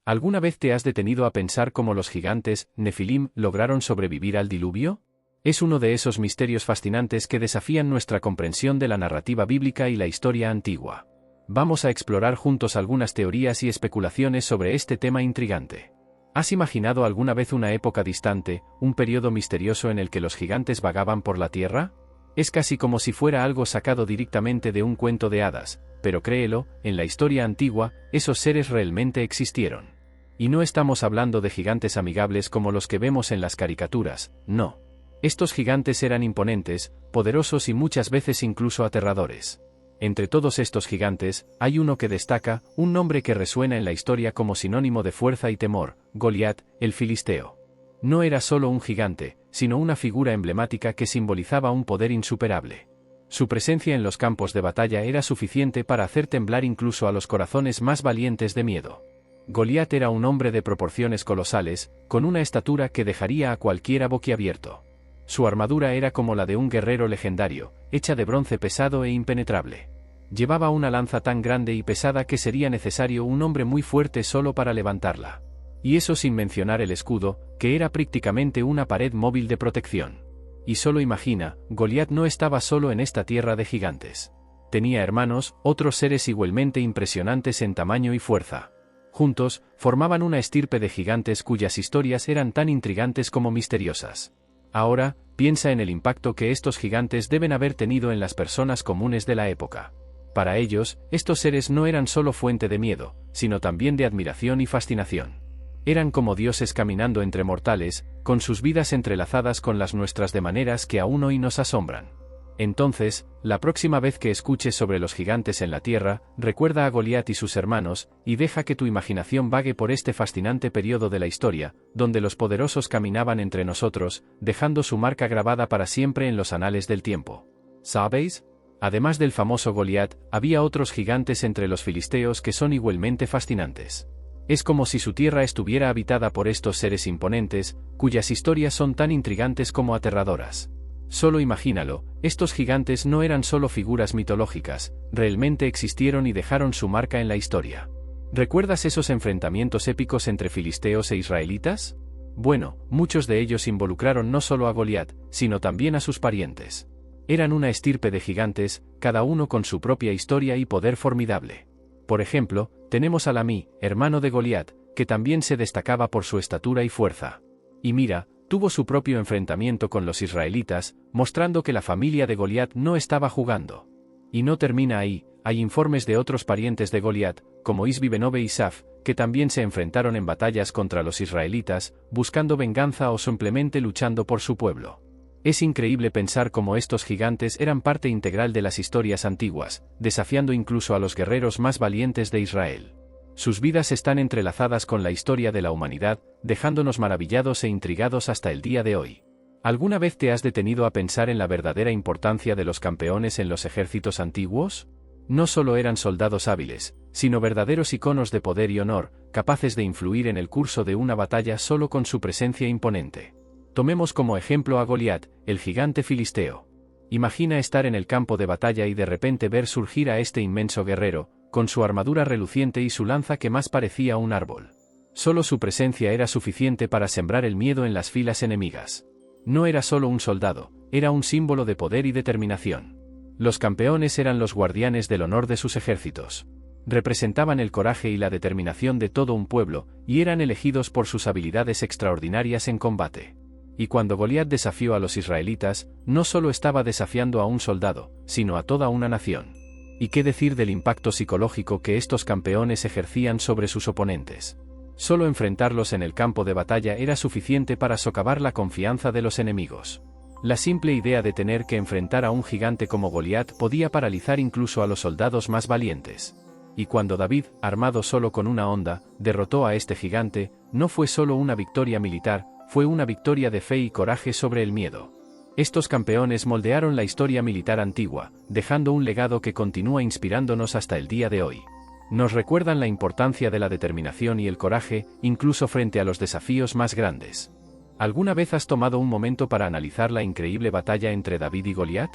¿Alguna vez te has detenido a pensar cómo los gigantes, Nefilim, lograron sobrevivir al diluvio? Es uno de esos misterios fascinantes que desafían nuestra comprensión de la narrativa bíblica y la historia antigua. Vamos a explorar juntos algunas teorías y especulaciones sobre este tema intrigante. ¿Has imaginado alguna vez una época distante, un periodo misterioso en el que los gigantes vagaban por la tierra? Es casi como si fuera algo sacado directamente de un cuento de hadas, pero créelo, en la historia antigua, esos seres realmente existieron. Y no estamos hablando de gigantes amigables como los que vemos en las caricaturas, no. Estos gigantes eran imponentes, poderosos y muchas veces incluso aterradores. Entre todos estos gigantes, hay uno que destaca, un nombre que resuena en la historia como sinónimo de fuerza y temor: Goliat, el filisteo. No era solo un gigante, sino una figura emblemática que simbolizaba un poder insuperable. Su presencia en los campos de batalla era suficiente para hacer temblar incluso a los corazones más valientes de miedo. Goliat era un hombre de proporciones colosales, con una estatura que dejaría a cualquiera boquiabierto. Su armadura era como la de un guerrero legendario, hecha de bronce pesado e impenetrable. Llevaba una lanza tan grande y pesada que sería necesario un hombre muy fuerte solo para levantarla. Y eso sin mencionar el escudo, que era prácticamente una pared móvil de protección. Y solo imagina, Goliat no estaba solo en esta tierra de gigantes. Tenía hermanos, otros seres igualmente impresionantes en tamaño y fuerza. Juntos, formaban una estirpe de gigantes cuyas historias eran tan intrigantes como misteriosas. Ahora, piensa en el impacto que estos gigantes deben haber tenido en las personas comunes de la época. Para ellos, estos seres no eran solo fuente de miedo, sino también de admiración y fascinación. Eran como dioses caminando entre mortales, con sus vidas entrelazadas con las nuestras de maneras que aún hoy nos asombran. Entonces, la próxima vez que escuches sobre los gigantes en la tierra, recuerda a Goliat y sus hermanos, y deja que tu imaginación vague por este fascinante periodo de la historia, donde los poderosos caminaban entre nosotros, dejando su marca grabada para siempre en los anales del tiempo. ¿Sabéis? Además del famoso Goliat, había otros gigantes entre los filisteos que son igualmente fascinantes. Es como si su tierra estuviera habitada por estos seres imponentes, cuyas historias son tan intrigantes como aterradoras. Solo imagínalo, estos gigantes no eran solo figuras mitológicas, realmente existieron y dejaron su marca en la historia. ¿Recuerdas esos enfrentamientos épicos entre filisteos e israelitas? Bueno, muchos de ellos involucraron no solo a Goliat, sino también a sus parientes. Eran una estirpe de gigantes, cada uno con su propia historia y poder formidable. Por ejemplo, tenemos a Lamí, hermano de Goliat, que también se destacaba por su estatura y fuerza. Y mira, tuvo su propio enfrentamiento con los israelitas, mostrando que la familia de Goliat no estaba jugando. Y no termina ahí, hay informes de otros parientes de Goliat, como Isbi-Benob y Saf, que también se enfrentaron en batallas contra los israelitas, buscando venganza o simplemente luchando por su pueblo. Es increíble pensar cómo estos gigantes eran parte integral de las historias antiguas, desafiando incluso a los guerreros más valientes de Israel. Sus vidas están entrelazadas con la historia de la humanidad, dejándonos maravillados e intrigados hasta el día de hoy. ¿Alguna vez te has detenido a pensar en la verdadera importancia de los campeones en los ejércitos antiguos? No solo eran soldados hábiles, sino verdaderos iconos de poder y honor, capaces de influir en el curso de una batalla solo con su presencia imponente. Tomemos como ejemplo a Goliat, el gigante filisteo. Imagina estar en el campo de batalla y de repente ver surgir a este inmenso guerrero, con su armadura reluciente y su lanza que más parecía un árbol. Solo su presencia era suficiente para sembrar el miedo en las filas enemigas. No era solo un soldado, era un símbolo de poder y determinación. Los campeones eran los guardianes del honor de sus ejércitos. Representaban el coraje y la determinación de todo un pueblo, y eran elegidos por sus habilidades extraordinarias en combate. Y cuando Goliat desafió a los israelitas, no solo estaba desafiando a un soldado, sino a toda una nación. ¿Y qué decir del impacto psicológico que estos campeones ejercían sobre sus oponentes? Solo enfrentarlos en el campo de batalla era suficiente para socavar la confianza de los enemigos. La simple idea de tener que enfrentar a un gigante como Goliat podía paralizar incluso a los soldados más valientes. Y cuando David, armado solo con una honda, derrotó a este gigante, no fue solo una victoria militar, fue una victoria de fe y coraje sobre el miedo. Estos campeones moldearon la historia militar antigua, dejando un legado que continúa inspirándonos hasta el día de hoy. Nos recuerdan la importancia de la determinación y el coraje, incluso frente a los desafíos más grandes. ¿Alguna vez has tomado un momento para analizar la increíble batalla entre David y Goliat?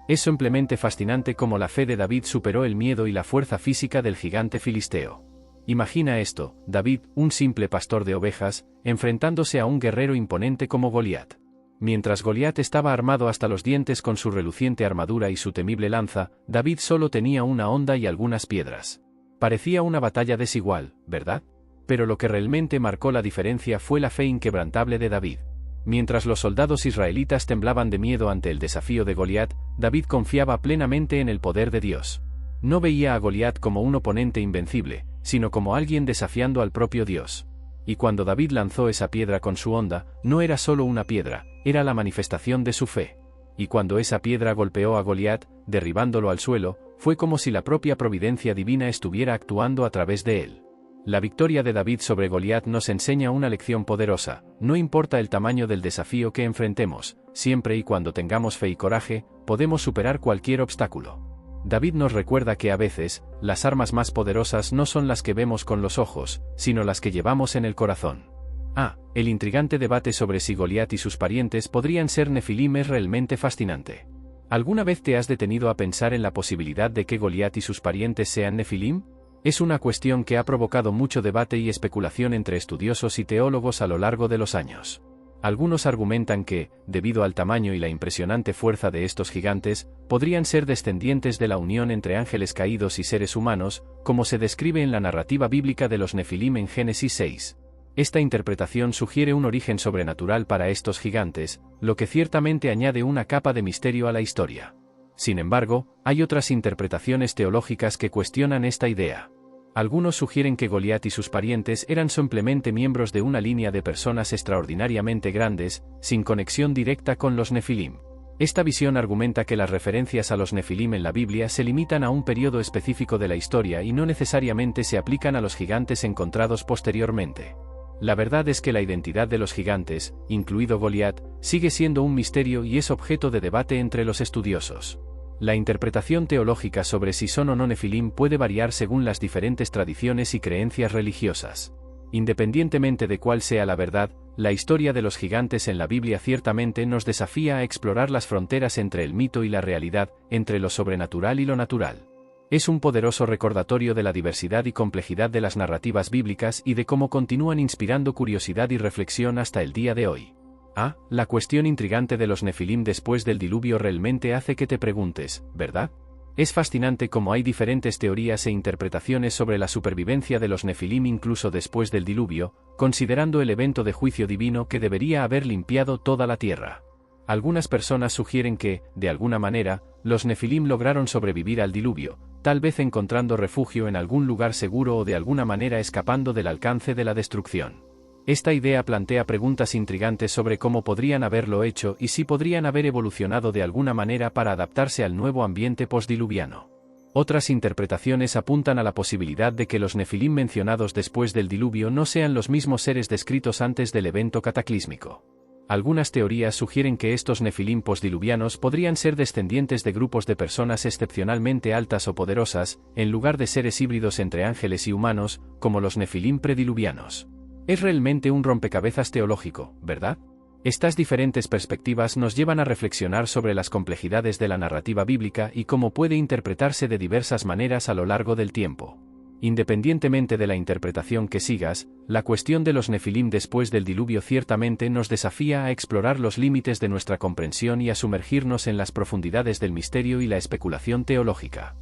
Es simplemente fascinante cómo la fe de David superó el miedo y la fuerza física del gigante filisteo. Imagina esto, David, un simple pastor de ovejas, enfrentándose a un guerrero imponente como Goliat. Mientras Goliat estaba armado hasta los dientes con su reluciente armadura y su temible lanza, David solo tenía una honda y algunas piedras. Parecía una batalla desigual, ¿verdad? Pero lo que realmente marcó la diferencia fue la fe inquebrantable de David. Mientras los soldados israelitas temblaban de miedo ante el desafío de Goliat, David confiaba plenamente en el poder de Dios. No veía a Goliat como un oponente invencible, sino como alguien desafiando al propio Dios. Y cuando David lanzó esa piedra con su honda, no era solo una piedra, era la manifestación de su fe. Y cuando esa piedra golpeó a Goliat, derribándolo al suelo, fue como si la propia providencia divina estuviera actuando a través de él. La victoria de David sobre Goliat nos enseña una lección poderosa: no importa el tamaño del desafío que enfrentemos, siempre y cuando tengamos fe y coraje, podemos superar cualquier obstáculo. David nos recuerda que a veces, las armas más poderosas no son las que vemos con los ojos, sino las que llevamos en el corazón. El intrigante debate sobre si Goliat y sus parientes podrían ser Nefilim es realmente fascinante. ¿Alguna vez te has detenido a pensar en la posibilidad de que Goliat y sus parientes sean Nefilim? Es una cuestión que ha provocado mucho debate y especulación entre estudiosos y teólogos a lo largo de los años. Algunos argumentan que, debido al tamaño y la impresionante fuerza de estos gigantes, podrían ser descendientes de la unión entre ángeles caídos y seres humanos, como se describe en la narrativa bíblica de los Nefilim en Génesis 6. Esta interpretación sugiere un origen sobrenatural para estos gigantes, lo que ciertamente añade una capa de misterio a la historia. Sin embargo, hay otras interpretaciones teológicas que cuestionan esta idea. Algunos sugieren que Goliat y sus parientes eran simplemente miembros de una línea de personas extraordinariamente grandes, sin conexión directa con los Nefilim. Esta visión argumenta que las referencias a los Nefilim en la Biblia se limitan a un periodo específico de la historia y no necesariamente se aplican a los gigantes encontrados posteriormente. La verdad es que la identidad de los gigantes, incluido Goliat, sigue siendo un misterio y es objeto de debate entre los estudiosos. La interpretación teológica sobre si son o no Nefilim puede variar según las diferentes tradiciones y creencias religiosas. Independientemente de cuál sea la verdad, la historia de los gigantes en la Biblia ciertamente nos desafía a explorar las fronteras entre el mito y la realidad, entre lo sobrenatural y lo natural. Es un poderoso recordatorio de la diversidad y complejidad de las narrativas bíblicas y de cómo continúan inspirando curiosidad y reflexión hasta el día de hoy. La cuestión intrigante de los Nefilim después del diluvio realmente hace que te preguntes, ¿verdad? Es fascinante cómo hay diferentes teorías e interpretaciones sobre la supervivencia de los Nefilim incluso después del diluvio, considerando el evento de juicio divino que debería haber limpiado toda la tierra. Algunas personas sugieren que, de alguna manera, los Nefilim lograron sobrevivir al diluvio, tal vez encontrando refugio en algún lugar seguro o de alguna manera escapando del alcance de la destrucción. Esta idea plantea preguntas intrigantes sobre cómo podrían haberlo hecho y si podrían haber evolucionado de alguna manera para adaptarse al nuevo ambiente postdiluviano. Otras interpretaciones apuntan a la posibilidad de que los Nefilim mencionados después del diluvio no sean los mismos seres descritos antes del evento cataclísmico. Algunas teorías sugieren que estos Nefilim postdiluvianos podrían ser descendientes de grupos de personas excepcionalmente altas o poderosas, en lugar de seres híbridos entre ángeles y humanos, como los Nefilim prediluvianos. Es realmente un rompecabezas teológico, ¿verdad? Estas diferentes perspectivas nos llevan a reflexionar sobre las complejidades de la narrativa bíblica y cómo puede interpretarse de diversas maneras a lo largo del tiempo. Independientemente de la interpretación que sigas, la cuestión de los Nefilim después del diluvio ciertamente nos desafía a explorar los límites de nuestra comprensión y a sumergirnos en las profundidades del misterio y la especulación teológica.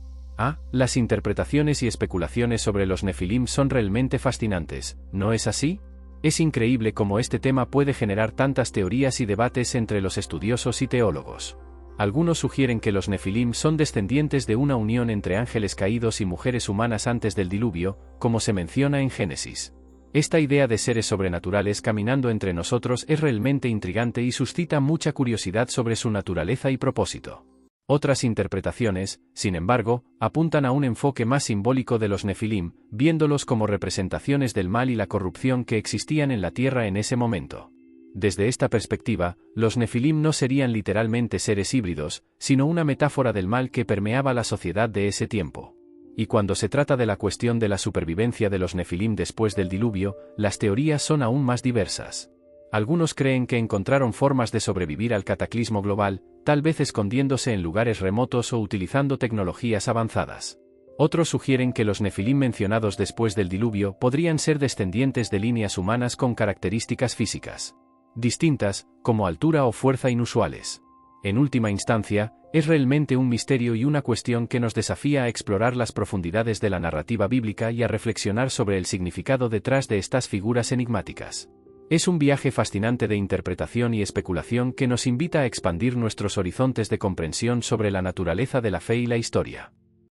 Las interpretaciones y especulaciones sobre los Nefilim son realmente fascinantes, ¿no es así? Es increíble cómo este tema puede generar tantas teorías y debates entre los estudiosos y teólogos. Algunos sugieren que los Nefilim son descendientes de una unión entre ángeles caídos y mujeres humanas antes del diluvio, como se menciona en Génesis. Esta idea de seres sobrenaturales caminando entre nosotros es realmente intrigante y suscita mucha curiosidad sobre su naturaleza y propósito. Otras interpretaciones, sin embargo, apuntan a un enfoque más simbólico de los Nefilim, viéndolos como representaciones del mal y la corrupción que existían en la tierra en ese momento. Desde esta perspectiva, los Nefilim no serían literalmente seres híbridos, sino una metáfora del mal que permeaba la sociedad de ese tiempo. Y cuando se trata de la cuestión de la supervivencia de los Nefilim después del diluvio, las teorías son aún más diversas. Algunos creen que encontraron formas de sobrevivir al cataclismo global, tal vez escondiéndose en lugares remotos o utilizando tecnologías avanzadas. Otros sugieren que los nefilim mencionados después del diluvio podrían ser descendientes de líneas humanas con características físicas distintas, como altura o fuerza inusuales. En última instancia, es realmente un misterio y una cuestión que nos desafía a explorar las profundidades de la narrativa bíblica y a reflexionar sobre el significado detrás de estas figuras enigmáticas. Es un viaje fascinante de interpretación y especulación que nos invita a expandir nuestros horizontes de comprensión sobre la naturaleza de la fe y la historia.